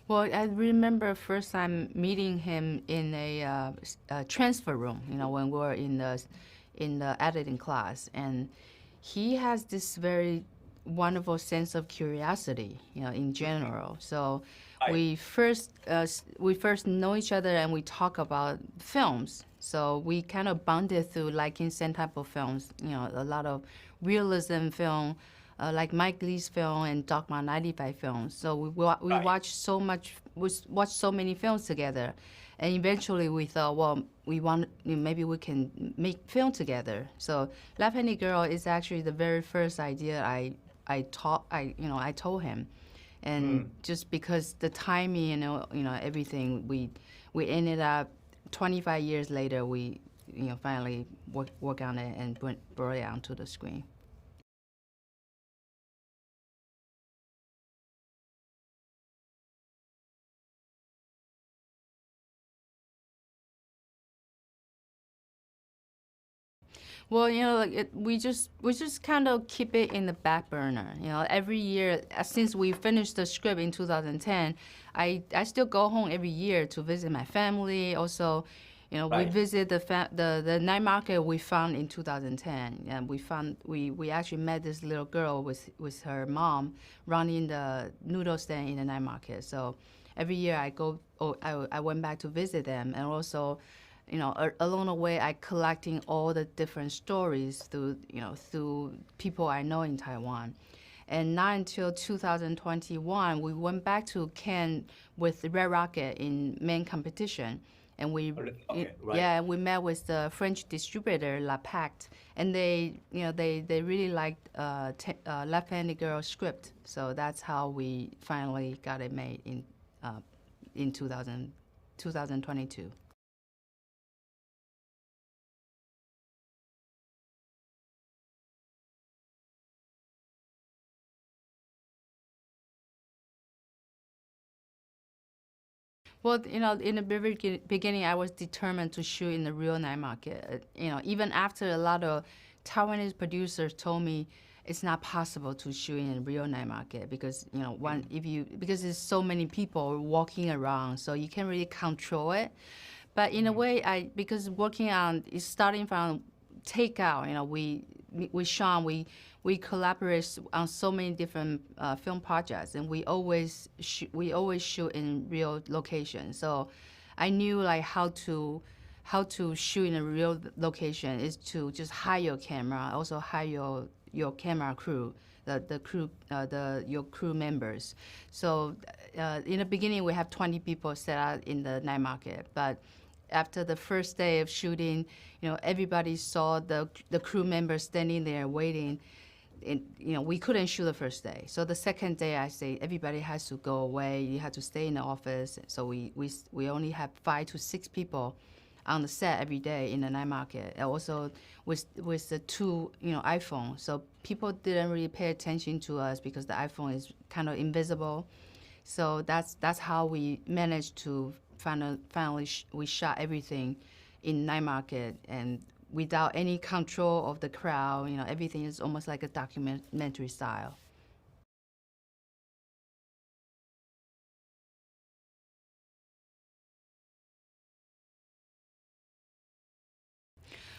Well, I remember first time meeting him in a transfer room. When we were in the editing class, and he has this very wonderful sense of curiosity. In general. So Right. we first know each other and we talk about films. So we kind of bonded through liking same type of films. A lot of realism film, like Mike Lee's film and Dogma 95 films. So we Right. watched watched so many films together, and eventually we thought, well, we want maybe we can make film together. So Left-Handed Girl is actually the very first idea I told him, and just because the timing, everything, we ended up 25 years later we finally work on it and brought it onto the screen. Well, we just kind of keep it in the back burner. Every year since we finished the script in 2010, I still go home every year to visit my family. Also, we Right. visit the night market we found in 2010, and we actually met this little girl with her mom running the noodle stand in the night market. So every year I go, I went back to visit them, and also along the way, I collecting all the different stories through people I know in Taiwan. And not until 2021, we went back to Cannes with Red Rocket in main competition. And Okay. Right. yeah, we met with the French distributor, Pacte, and they really liked Left-Handed Girl script. So that's how we finally got it made in 2022. Well, in the very beginning, I was determined to shoot in the real night market. Even after a lot of Taiwanese producers told me it's not possible to shoot in a real night market because one if you because there's so many people walking around, so you can't really control it. But in a way, I because working on is starting from takeout. We Sean we collaborate on so many different film projects, and we always shoot in real locations. So I knew like how to shoot in a real location is to just hire your camera, also hire your camera crew, the crew, your crew members. So in the beginning, we have 20 people set out in the night market, but after the first day of shooting, everybody saw the crew members standing there waiting. And, we couldn't shoot the first day. So the second day, I say everybody has to go away. You have to stay in the office. So we only have 5 to 6 people on the set every day in the night market. And also with the two iPhone, so people didn't really pay attention to us because the iPhone is kind of invisible. So that's how we managed to finally we shot everything in night market and without any control of the crowd. Everything is almost like a documentary style.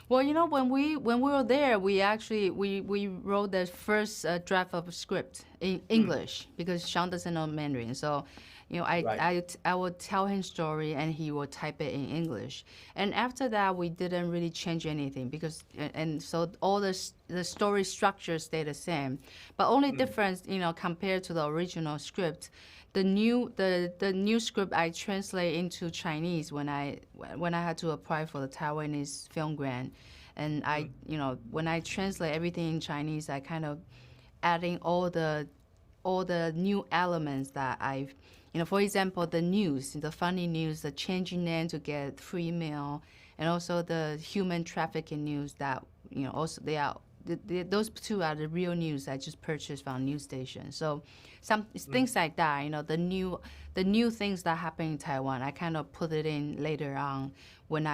Well, when we were there, we actually we wrote the first draft of script in English because Sean doesn't know Mandarin. So, Right. I would tell him story and he would type it in English. And after that, we didn't really change anything because and so all the story structure stayed the same. But only difference, compared to the original script, the new script I translate into Chinese when I had to apply for the Taiwanese film grant, and when I translate everything in Chinese, I kind of adding all the new elements that for example, the news, the funny news, the changing name to get free meal, and also the human trafficking news that also they are those two are the real news I just purchased from news station. So some things like that, the new things that happen in Taiwan, I kind of put it in later on when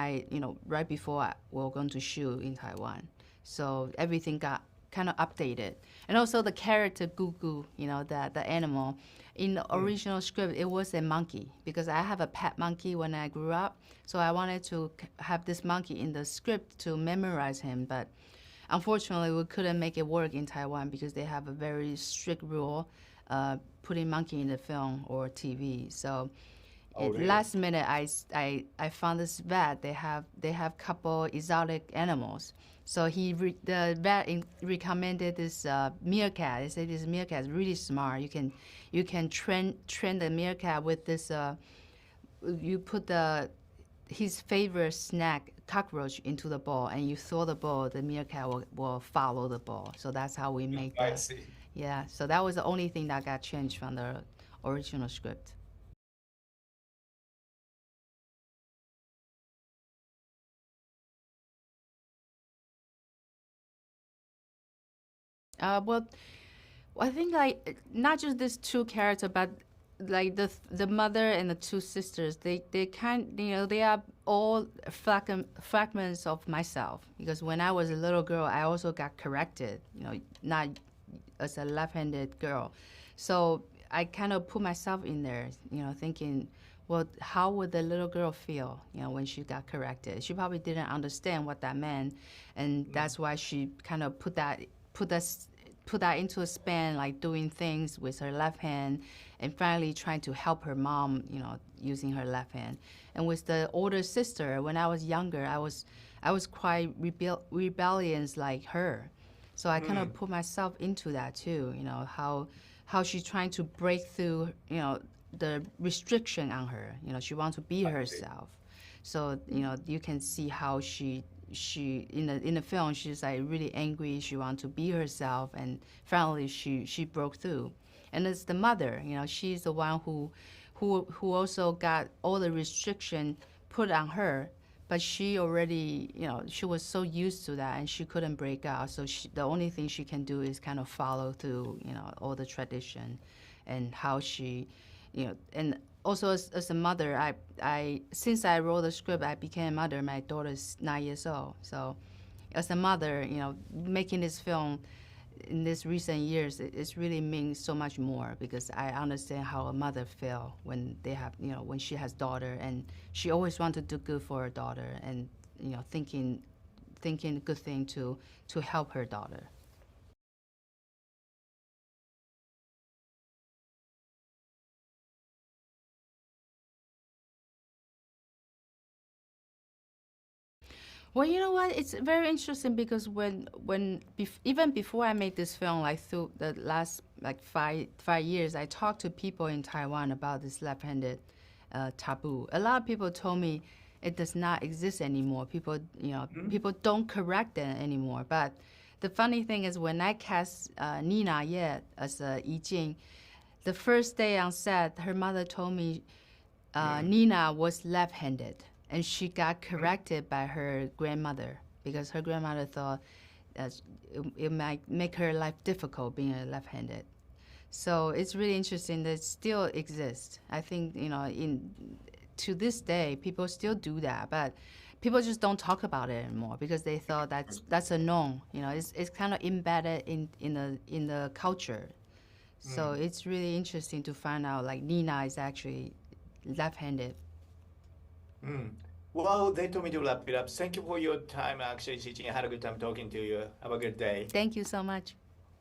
right before we're going to shoot in Taiwan. So everything got kind of updated. And also the character Gugu, the animal. In the original script, it was a monkey because I have a pet monkey when I grew up. So I wanted to have this monkey in the script to memorize him. But unfortunately, we couldn't make it work in Taiwan because they have a very strict rule putting monkey in the film or TV. So really? last minute, I found this vet. They have couple exotic animals. So the vet recommended this meerkat. They said this meerkat is really smart. You can train the meerkat with this. You put his favorite snack, cockroach, into the ball, and you throw the ball. The meerkat will follow the ball. So that's how we make I see. Yeah. So that was the only thing that got changed from the original script. Well, I think like not just these two characters, but like the mother and the two sisters. They are all fragments of myself. Because when I was a little girl, I also got corrected. Not as a left-handed girl, so I kind of put myself in there. Thinking, well, how would the little girl feel? When she got corrected, she probably didn't understand what that meant, and that's why she kind of put that into a span, like doing things with her left hand and finally trying to help her mom, using her left hand. And with the older sister, when I was younger, I was quite rebellious like her. So I kind of put myself into that too, how she's trying to break through, the restriction on her. She wants to be herself. So, you can see how she in the film, she's like really angry. She wants to be herself, and finally she broke through. And it's the mother, she's the one who also got all the restriction put on her, but she already, she was so used to that and she couldn't break out. So the only thing she can do is kind of follow through, all the tradition, and how she, and also as a mother, I since I wrote the script, I became a mother. My daughter's 9 years old. So as a mother, making this film in these recent years, it's really means so much more because I understand how a mother feel when they have, when she has daughter, and she always wants to do good for her daughter, and thinking a good thing to help her daughter. Well, you know what? It's very interesting because even before I made this film, like through the last like five years, I talked to people in Taiwan about this left-handed taboo. A lot of people told me it does not exist anymore. People, people don't correct it anymore. But the funny thing is, when I cast Ninaye as Yijing, the first day on set, her mother told me Nina was left-handed, and she got corrected by her grandmother because her grandmother thought that it might make her life difficult being a left-handed. So it's really interesting that it still exists. I think to this day people still do that, but people just don't talk about it anymore because they thought that's a norm. It's kind of embedded in the culture. So it's really interesting to find out like Nina is actually left-handed. Well, they told me to wrap it up. Thank you for your time. Actually, Shih-Ching, I had a good time talking to you. Have a good day. Thank you so much.